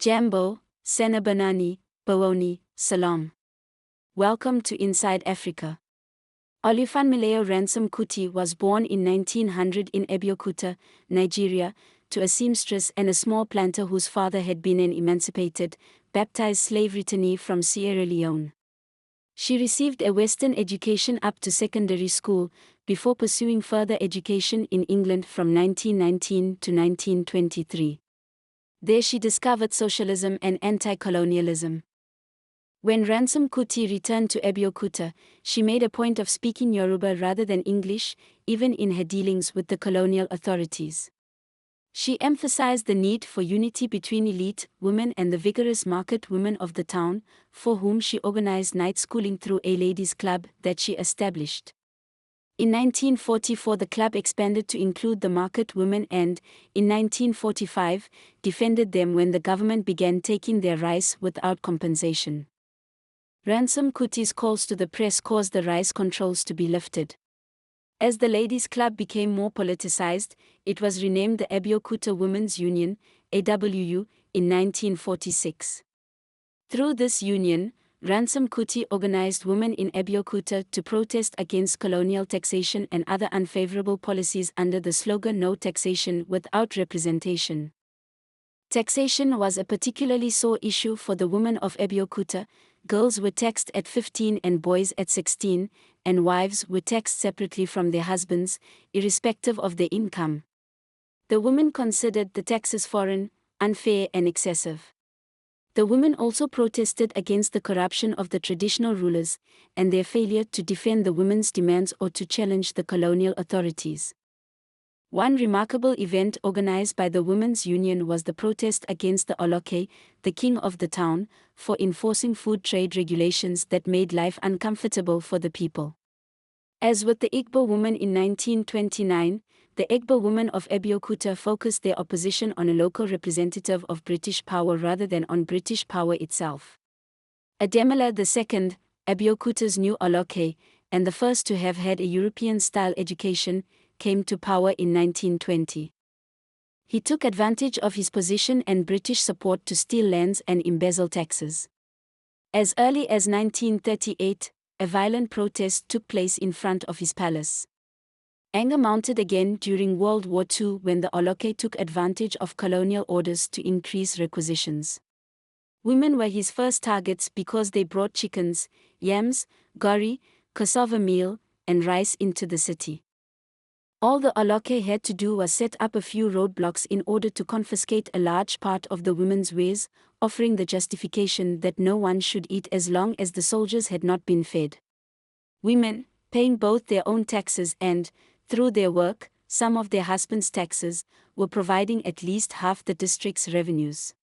Jambo, Senabanani, Bawoni, Salam. Welcome to Inside Africa. Funmilayo Ransome-Kuti was born in 1900 in Abeokuta, Nigeria, to a seamstress and a small planter whose father had been an emancipated, baptized slave returnee from Sierra Leone. She received a Western education up to secondary school, before pursuing further education in England from 1919 to 1923. There she discovered socialism and anti-colonialism. When Ransome-Kuti returned to Abeokuta, she made a point of speaking Yoruba rather than English, even in her dealings with the colonial authorities. She emphasized the need for unity between elite women and the vigorous market women of the town, for whom she organized night schooling through a ladies' club that she established. In 1944 the club expanded to include the market women and, in 1945, defended them when the government began taking their rice without compensation. Ransome-Kuti's calls to the press caused the rice controls to be lifted. As the ladies' club became more politicized, it was renamed the Abeokuta Women's Union, AWU, in 1946. Through this union, Ransome-Kuti organized women in Abeokuta to protest against colonial taxation and other unfavorable policies under the slogan "No taxation without representation." Taxation was a particularly sore issue for the women of Abeokuta. Girls were taxed at 15 and boys at 16, and wives were taxed separately from their husbands, irrespective of their income. The women considered the taxes foreign, unfair and excessive. The women also protested against the corruption of the traditional rulers, and their failure to defend the women's demands or to challenge the colonial authorities. One remarkable event organized by the Women's Union was the protest against the Oloke, the king of the town, for enforcing food trade regulations that made life uncomfortable for the people. As with the Igbo woman in 1929, the Igbo women of Abeokuta focused their opposition on a local representative of British power rather than on British power itself. Ademola II, Abeokuta's new Oloke, and the first to have had a European-style education, came to power in 1920. He took advantage of his position and British support to steal lands and embezzle taxes. As early as 1938, a violent protest took place in front of his palace. Anger mounted again during World War II when the Oloke took advantage of colonial orders to increase requisitions. Women were his first targets because they brought chickens, yams, gari, cassava meal, and rice into the city. All the Oloke had to do was set up a few roadblocks in order to confiscate a large part of the women's wares, offering the justification that no one should eat as long as the soldiers had not been fed. Women, paying both their own taxes and, through their work, some of their husbands' taxes, were providing at least half the district's revenues.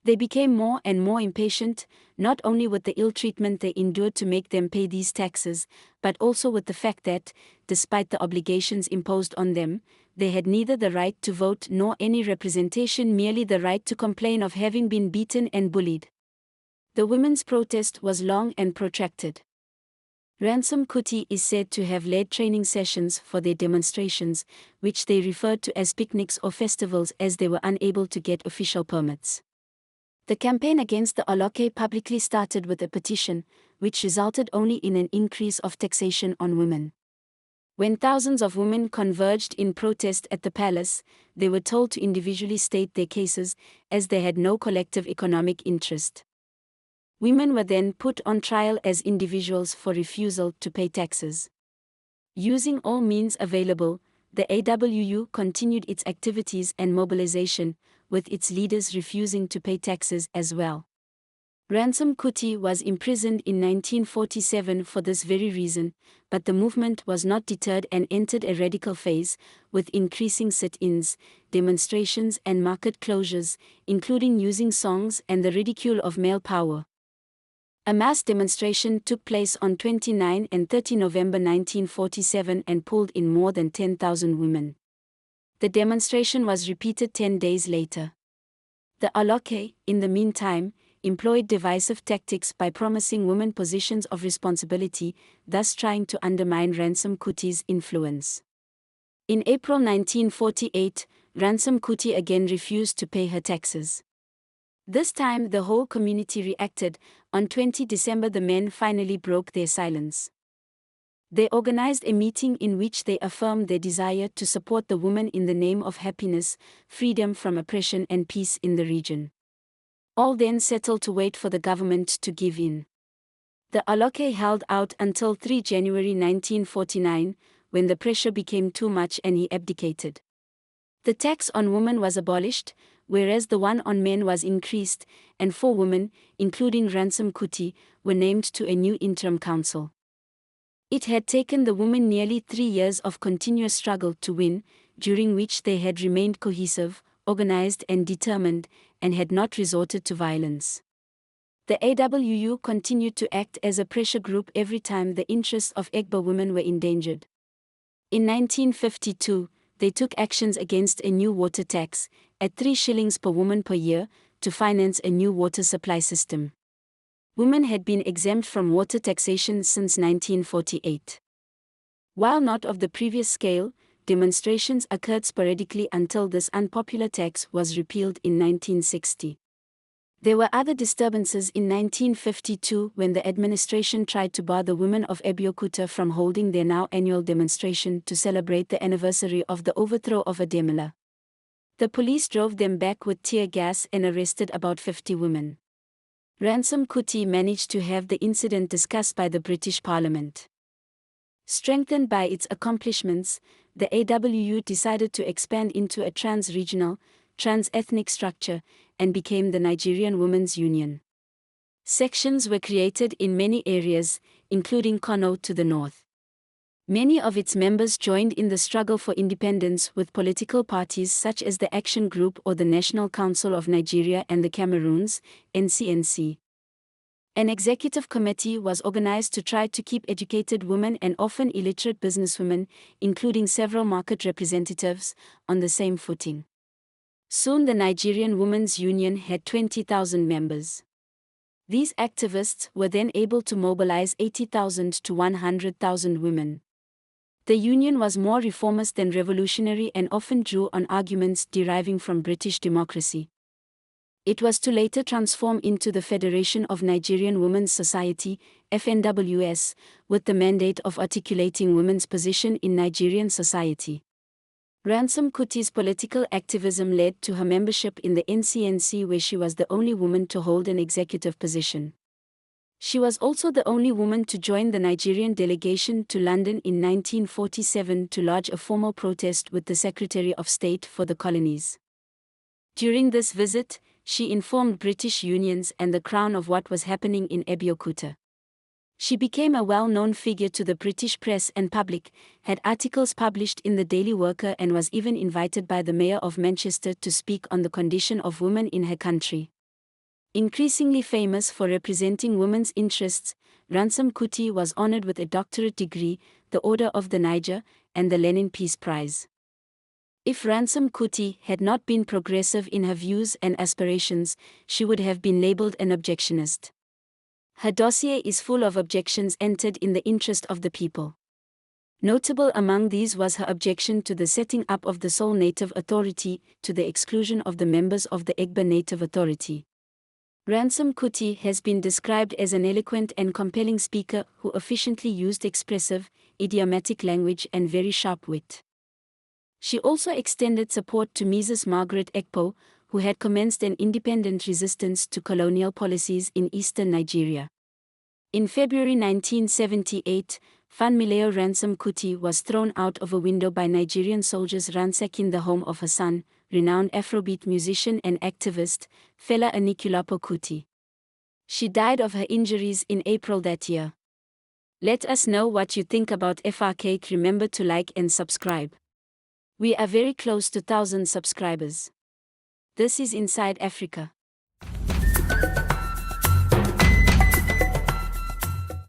They became more and more impatient, not only with the ill treatment they endured to make them pay these taxes, but also with the fact that, despite the obligations imposed on them, they had neither the right to vote nor any representation, merely the right to complain of having been beaten and bullied. The women's protest was long and protracted. Ransome-Kuti is said to have led training sessions for their demonstrations, which they referred to as picnics or festivals as they were unable to get official permits. The campaign against the Oloke publicly started with a petition, which resulted only in an increase of taxation on women. When thousands of women converged in protest at the palace, they were told to individually state their cases, as they had no collective economic interest. Women were then put on trial as individuals for refusal to pay taxes. Using all means available, the AWU continued its activities and mobilization, with its leaders refusing to pay taxes as well. Ransome-Kuti was imprisoned in 1947 for this very reason, but the movement was not deterred and entered a radical phase, with increasing sit-ins, demonstrations and market closures, including using songs and the ridicule of male power. A mass demonstration took place on 29 and 30 November 1947 and pulled in more than 10,000 women. The demonstration was repeated 10 days later. The Oloke, in the meantime, employed divisive tactics by promising women positions of responsibility, thus trying to undermine Ransome-Kuti's influence. In April 1948, Ransome-Kuti again refused to pay her taxes. This time the whole community reacted. On 20 December the men finally broke their silence. They organized a meeting in which they affirmed their desire to support the women in the name of happiness, freedom from oppression and peace in the region. All then settled to wait for the government to give in. The Aloke held out until 3 January 1949, when the pressure became too much and he abdicated. The tax on women was abolished, whereas the one on men was increased, and 4 women, including Ransome-Kuti, were named to a new interim council. It had taken the women nearly 3 years of continuous struggle to win, during which they had remained cohesive, organized and determined, and had not resorted to violence. The AWU continued to act as a pressure group every time the interests of Egba women were endangered. In 1952, they took actions against a new water tax, at 3 shillings per woman per year, to finance a new water supply system. Women had been exempt from water taxation since 1948. While not of the previous scale, demonstrations occurred sporadically until this unpopular tax was repealed in 1960. There were other disturbances in 1952 when the administration tried to bar the women of Abeokuta from holding their now annual demonstration to celebrate the anniversary of the overthrow of Ademila. The police drove them back with tear gas and arrested about 50 women. Ransome-Kuti managed to have the incident discussed by the British Parliament. Strengthened by its accomplishments, the AWU decided to expand into a trans-regional, trans-ethnic structure, and became the Nigerian Women's Union. Sections were created in many areas, including Kano to the north. Many of its members joined in the struggle for independence with political parties such as the Action Group or the National Council of Nigeria and the Cameroons, NCNC. An executive committee was organized to try to keep educated women and often illiterate businesswomen, including several market representatives, on the same footing. Soon the Nigerian Women's Union had 20,000 members. These activists were then able to mobilize 80,000 to 100,000 women. The union was more reformist than revolutionary and often drew on arguments deriving from British democracy. It was to later transform into the Federation of Nigerian Women's Society, FNWS, with the mandate of articulating women's position in Nigerian society. Ransome-Kuti's political activism led to her membership in the NCNC, where she was the only woman to hold an executive position. She was also the only woman to join the Nigerian delegation to London in 1947 to lodge a formal protest with the Secretary of State for the Colonies. During this visit, she informed British unions and the Crown of what was happening in Abeokuta. She became a well-known figure to the British press and public, had articles published in the Daily Worker, and was even invited by the Mayor of Manchester to speak on the condition of women in her country. Increasingly famous for representing women's interests, Ransome-Kuti was honored with a doctorate degree, the Order of the Niger, and the Lenin Peace Prize. If Ransome-Kuti had not been progressive in her views and aspirations, she would have been labeled an objectionist. Her dossier is full of objections entered in the interest of the people. Notable among these was her objection to the setting up of the sole native authority, to the exclusion of the members of the Egba Native Authority. Ransome-Kuti has been described as an eloquent and compelling speaker who efficiently used expressive, idiomatic language and very sharp wit. She also extended support to Mrs. Margaret Ekpo, who had commenced an independent resistance to colonial policies in eastern Nigeria. In February 1978, Funmilayo Ransome-Kuti was thrown out of a window by Nigerian soldiers ransacking the home of her son, renowned Afrobeat musician and activist, Fela Aníkúlápó Kuti. She died of her injuries in April that year. Let us know what you think about FRK. Remember to like and subscribe. We are very close to 1,000 subscribers. This is Inside Africa.